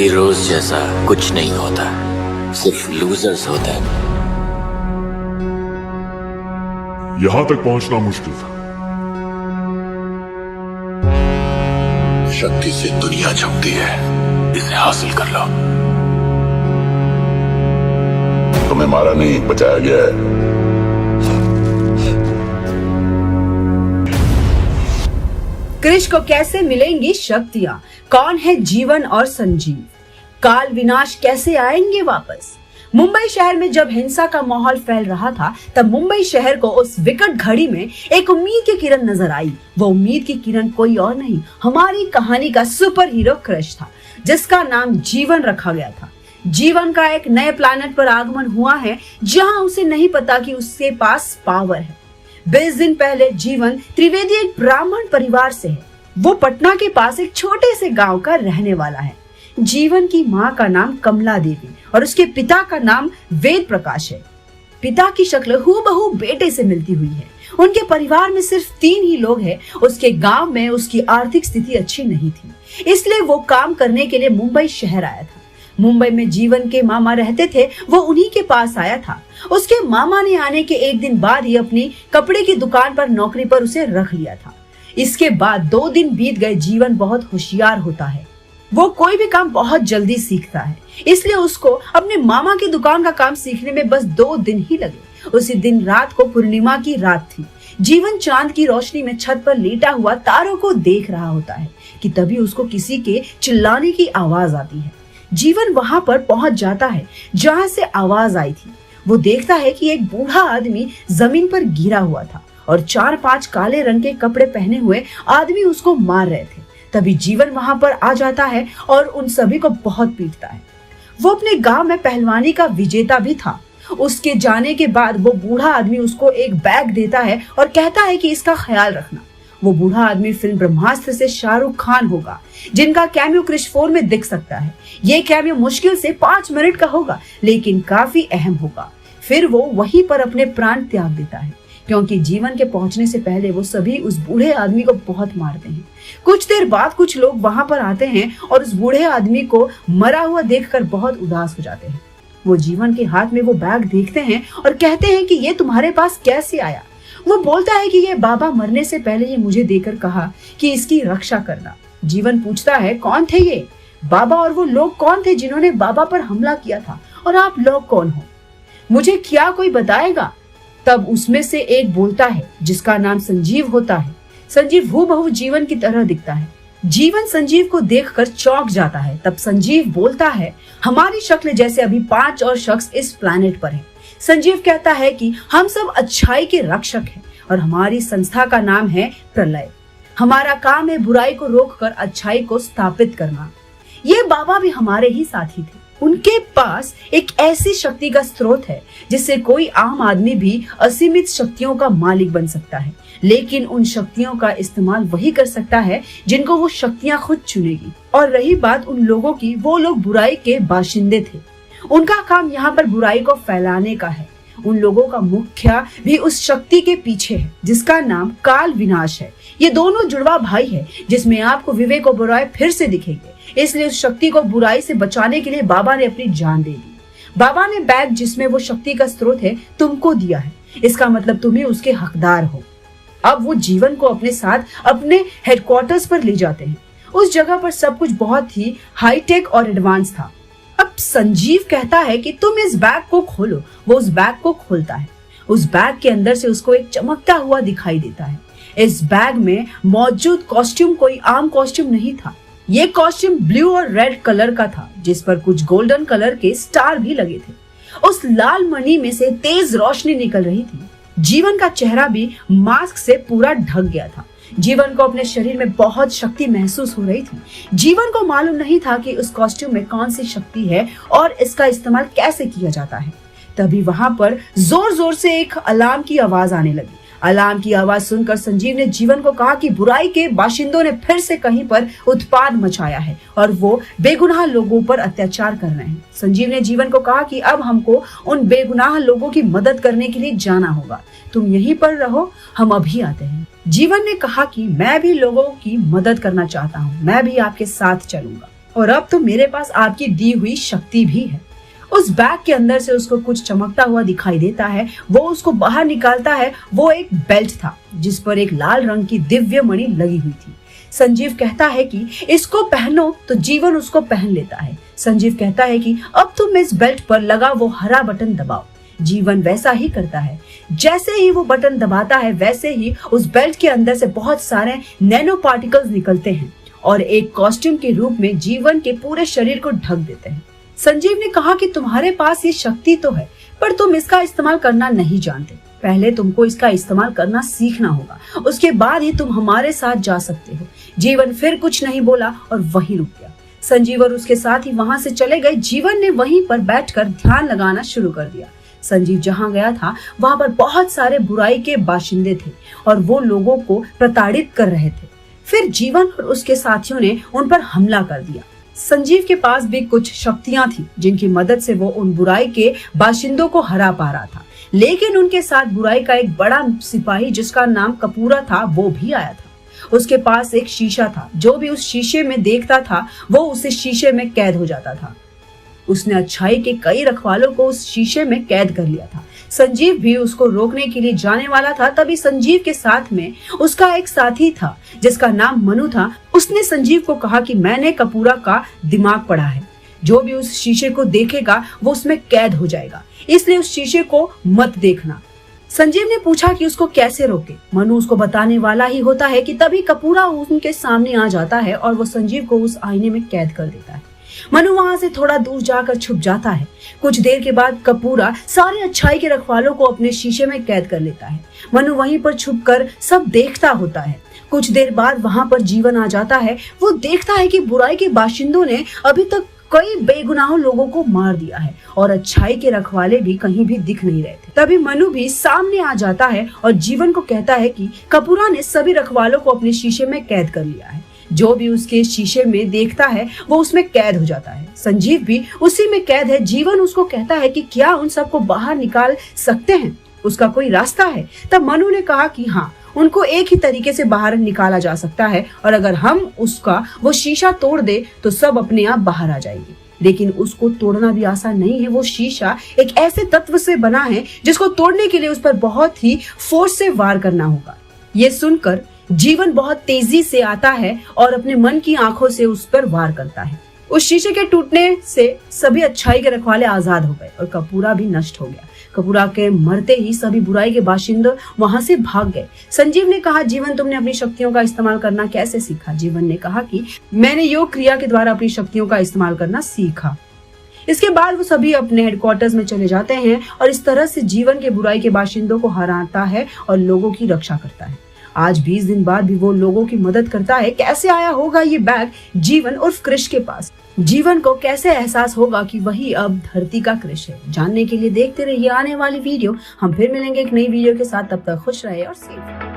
Heroes जैसा कुछ नहीं होता, सिर्फ लूजर्स होते हैं। यहां तक पहुंचना मुश्किल था। शक्ति से दुनिया झुकती है, इसे हासिल कर लो। तुम्हें मारा नहीं, बचाया गया है। कृष को कैसे मिलेंगी शक्तियां? कौन है जीवन और संजीव? काल विनाश कैसे आएंगे वापस? मुंबई शहर में जब हिंसा का माहौल फैल रहा था, तब मुंबई शहर को उस विकट घड़ी में एक उम्मीद की किरण नजर आई। वो उम्मीद की किरण कोई और नहीं, हमारी कहानी का सुपर हीरो कृष था, जिसका नाम जीवन रखा गया था। जीवन का एक नए प्लैनेट पर आगमन हुआ है, जहां उसे नहीं पता कि उसके पास पावर है। 20 दिन पहले जीवन त्रिवेदी एक ब्राह्मण परिवार से है। वो पटना के पास एक छोटे से गांव का रहने वाला है। जीवन की माँ का नाम कमला देवी और उसके पिता का नाम वेद प्रकाश है। पिता की शक्ल हूबहू बेटे से मिलती हुई है। उनके परिवार में सिर्फ 3 ही लोग हैं। उसके गांव में उसकी आर्थिक स्थिति अच्छी नहीं थी, इसलिए वो काम करने के लिए मुंबई शहर आया था। मुंबई में जीवन के मामा रहते थे, वो उन्हीं के पास आया था। उसके मामा ने आने के एक दिन बाद ही अपनी कपड़े की दुकान पर नौकरी पर उसे रख लिया था। इसके बाद 2 दिन बीत गए। जीवन बहुत होशियार होता है, वो कोई भी काम बहुत जल्दी सीखता है, इसलिए उसको अपने मामा की दुकान का काम सीखने में बस 2 दिन ही लगे। उसी दिन रात को पूर्णिमा की रात थी। जीवन चांद की रोशनी में छत पर लेटा हुआ तारों को देख रहा होता है कि तभी उसको किसी के चिल्लाने की आवाज आती है। जीवन वहां पर पहुंच जाता है जहां से आवाज आई थी। वो देखता है कि एक बूढ़ा आदमी जमीन पर गिरा हुआ था और 4-5 काले रंग के कपड़े पहने हुए आदमी उसको मार रहे थे। तभी जीवन वहां पर आ जाता है और उन सभी को बहुत पीटता है। वो अपने गांव में पहलवानी का विजेता भी था। उसके जाने के बाद वो बूढ़ा आदमी उसको एक बैग देता है और कहता है कि इसका ख्याल रखना। वो बूढ़ा आदमी फिल्म ब्रह्मास्त्र से शाहरुख खान होगा, जिनका कैमियो कृष 4 में दिख सकता है। ये कैमियो मुश्किल से 5 मिनट का होगा, लेकिन काफी अहम होगा। फिर वो वहीं पर अपने प्राण त्याग देता है, क्योंकि जीवन के पहुंचने से पहले वो सभी उस बूढ़े आदमी को बहुत मारते हैं। कुछ देर बाद कुछ लोग वहां पर आते हैं और उस बूढ़े आदमी को मरा हुआ देखकर बहुत उदास हो जाते हैं। वो जीवन के हाथ में वो बैग देखते हैं और कहते हैं कि ये तुम्हारे पास कैसे आया? वो बोलता है कि ये बाबा मरने से पहले ये मुझे देकर कहा कि इसकी रक्षा करना। जीवन पूछता है, कौन थे ये बाबा और वो लोग कौन थे जिन्होंने बाबा पर हमला किया था, और आप लोग कौन हो? मुझे क्या कोई बताएगा? तब उसमें से एक बोलता है, जिसका नाम संजीव होता है। संजीव हूबहू जीवन की तरह दिखता है। जीवन संजीव को देखकर चौंक जाता है। तब संजीव बोलता है, हमारी शक्ल जैसे अभी 5 और शख्स इस प्लैनेट पर हैं। संजीव कहता है कि हम सब अच्छाई के रक्षक हैं और हमारी संस्था का नाम है प्रलय। हमारा काम है बुराई को रोककर अच्छाई को स्थापित करना। ये बाबा भी हमारे ही साथी थे। उनके पास एक ऐसी शक्ति का स्रोत है जिससे कोई आम आदमी भी असीमित शक्तियों का मालिक बन सकता है, लेकिन उन शक्तियों का इस्तेमाल वही कर सकता है जिनको वो शक्तियां खुद चुनेगी। और रही बात उन लोगों की, वो लोग बुराई के बाशिंदे थे। उनका काम यहाँ पर बुराई को फैलाने का है। उन लोगों का मुखिया भी उस शक्ति के पीछे है, जिसका नाम काल विनाश है। ये दोनों जुड़वा भाई है, जिसमें आपको विवेक और बुराई फिर से दिखेंगे। इसलिए उस शक्ति को बुराई से बचाने के लिए बाबा ने अपनी जान दे दी। बाबा ने बैग जिसमें वो शक्ति का स्रोत है तुमको दिया है। इसका मतलब तुम ही उसके हकदार हो। अब वो जीवन को अपने साथ अपने हेडक्वार्टर्स पर ले जाते हैं। उस जगह पर सब कुछ बहुत ही हाईटेक और एडवांस था। अब संजीव कहता है कि तुम इस बैग को खोलो। वो उस बैग को खोलता है। उस बैग के अंदर से उसको एक चमकता हुआ दिखाई देता है। इस बैग में मौजूद कॉस्ट्यूम कोई आम कॉस्ट्यूम नहीं था। ये कॉस्ट्यूम ब्लू और रेड कलर का था, जिस पर कुछ गोल्डन कलर के स्टार भी लगे थे। उस लाल मणि में से तेज रोशनी निकल रही थी। जीवन का चेहरा भी मास्क से पूरा ढक गया था। जीवन को अपने शरीर में बहुत शक्ति महसूस हो रही थी। जीवन को मालूम नहीं था कि उस कॉस्ट्यूम में कौन सी शक्ति है और इसका इस्तेमाल कैसे किया जाता है। तभी वहां पर जोर जोर से एक अलार्म की आवाज आने लगी। अलार्म की आवाज सुनकर संजीव ने जीवन को कहा कि बुराई के बाशिंदों ने फिर से कहीं पर उत्पाद मचाया है और वो बेगुनाह लोगों पर अत्याचार कर रहे हैं। संजीव ने जीवन को कहा कि अब हमको उन बेगुनाह लोगों की मदद करने के लिए जाना होगा। तुम यहीं पर रहो, हम अभी आते हैं। जीवन ने कहा कि मैं भी लोगों की मदद करना चाहता हूँ, मैं भी आपके साथ चलूंगा। और अब तो मेरे पास आपकी दी हुई शक्ति भी है। उस बैग के अंदर से उसको कुछ चमकता हुआ दिखाई देता है। वो उसको बाहर निकालता है। वो एक बेल्ट था जिस पर एक लाल रंग की दिव्य मणि लगी हुई थी। संजीव कहता है कि इसको पहनो, तो जीवन उसको पहन लेता है। संजीव कहता है कि अब तुम इस बेल्ट पर लगा वो हरा बटन दबाओ। जीवन वैसा ही करता है। जैसे ही वो बटन दबाता है वैसे ही उस बेल्ट के अंदर से बहुत सारे नैनो पार्टिकल्स निकलते हैं और एक कॉस्ट्यूम के रूप में जीवन के पूरे शरीर को ढक देते हैं। संजीव ने कहा कि तुम्हारे पास ये शक्ति तो है, पर तुम इसका इस्तेमाल करना नहीं जानते। पहले तुमको इसका इस्तेमाल करना सीखना होगा, उसके बाद ही तुम हमारे साथ जा सकते हो। जीवन फिर कुछ नहीं बोला और वहीं रुक गया। संजीव और उसके साथ ही वहां से चले गए। जीवन ने वहीं पर बैठकर ध्यान लगाना शुरू कर दिया। संजीव जहां गया था वहां पर बहुत सारे बुराई के बाशिंदे थे और वो लोगों को प्रताड़ित कर रहे थे। फिर जीवन और उसके साथियों ने उन पर हमला कर दिया। संजीव के पास भी कुछ शक्तियां थी जिनकी मदद से वो उन बुराई के बाशिंदों को हरा पा रहा था, लेकिन उनके साथ बुराई का एक बड़ा सिपाही जिसका नाम कपूरा था वो भी आया था। उसके पास एक शीशा था। जो भी उस शीशे में देखता था वो उसे शीशे में कैद हो जाता था। उसने अच्छाई के कई रखवालों को उस शीशे में कैद कर लिया था। संजीव भी उसको रोकने के लिए जाने वाला था, तभी संजीव के साथ में उसका एक साथी था जिसका नाम मनु था। उसने संजीव को कहा कि मैंने कपूरा का दिमाग पढ़ा है, जो भी उस शीशे को देखेगा वो उसमें कैद हो जाएगा, इसलिए उस शीशे को मत देखना। संजीव ने पूछा कि उसको कैसे रोके। मनु उसको बताने वाला ही होता है कि तभी कपूरा उनके सामने आ जाता है और वो संजीव को उस आईने में कैद कर देता है। मनु वहां से थोड़ा दूर जाकर छुप जाता है। कुछ देर के बाद कपूरा सारे अच्छाई के रखवालों को अपने शीशे में कैद कर लेता है। मनु वहीं पर छुपकर सब देखता होता है। कुछ देर बाद वहां पर जीवन आ जाता है। वो देखता है कि बुराई के बाशिंदों ने अभी तक कई बेगुनाह लोगों को मार दिया है और अच्छाई के रखवाले भी कहीं भी दिख नहीं रहे थे। तभी मनु भी सामने आ जाता है और जीवन को कहता है कि कपूरा ने सभी रखवालों को अपने शीशे में कैद कर लिया है। जो भी उसके शीशे में देखता है वो उसमें कैद हो जाता है। संजीव भी उसी में कैद है। जीवन उसको कहता है कि क्या उन सबको बाहर निकाल सकते हैं, उसका कोई रास्ता है? तब मनु ने कहा कि हाँ, उनको एक ही तरीके से बाहर निकाला जा सकता है और अगर हम उसका वो शीशा तोड़ दे तो सब अपने आप बाहर आ जाएंगे। लेकिन उसको तोड़ना भी आसान नहीं है। वो शीशा एक ऐसे तत्व से बना है जिसको तोड़ने के लिए उस पर बहुत ही फोर्स से वार करना होगा। ये सुनकर जीवन बहुत तेजी से आता है और अपने मन की आंखों से उस पर वार करता है। उस शीशे के टूटने से सभी अच्छाई के रखवाले आजाद हो गए और कपूरा भी नष्ट हो गया। कपूरा के मरते ही सभी बुराई के बाशिंदे वहां से भाग गए। संजीव ने कहा, जीवन तुमने अपनी शक्तियों का इस्तेमाल करना कैसे सीखा? जीवन ने कहा कि मैंने योग क्रिया के द्वारा अपनी शक्तियों का इस्तेमाल करना सीखा। इसके बाद वो सभी अपने हेडक्वार्टर्स में चले जाते हैं और इस तरह से जीवन के बुराई के बाशिंदों को हराता है और लोगों की रक्षा करता है। आज 20 दिन बाद भी वो लोगों की मदद करता है। कैसे आया होगा ये बैग जीवन उर्फ कृष के पास? जीवन को कैसे एहसास होगा कि वही अब धरती का कृष है? जानने के लिए देखते रहिए आने वाली वीडियो। हम फिर मिलेंगे एक नई वीडियो के साथ। तब तक खुश रहे और सेफ रहे।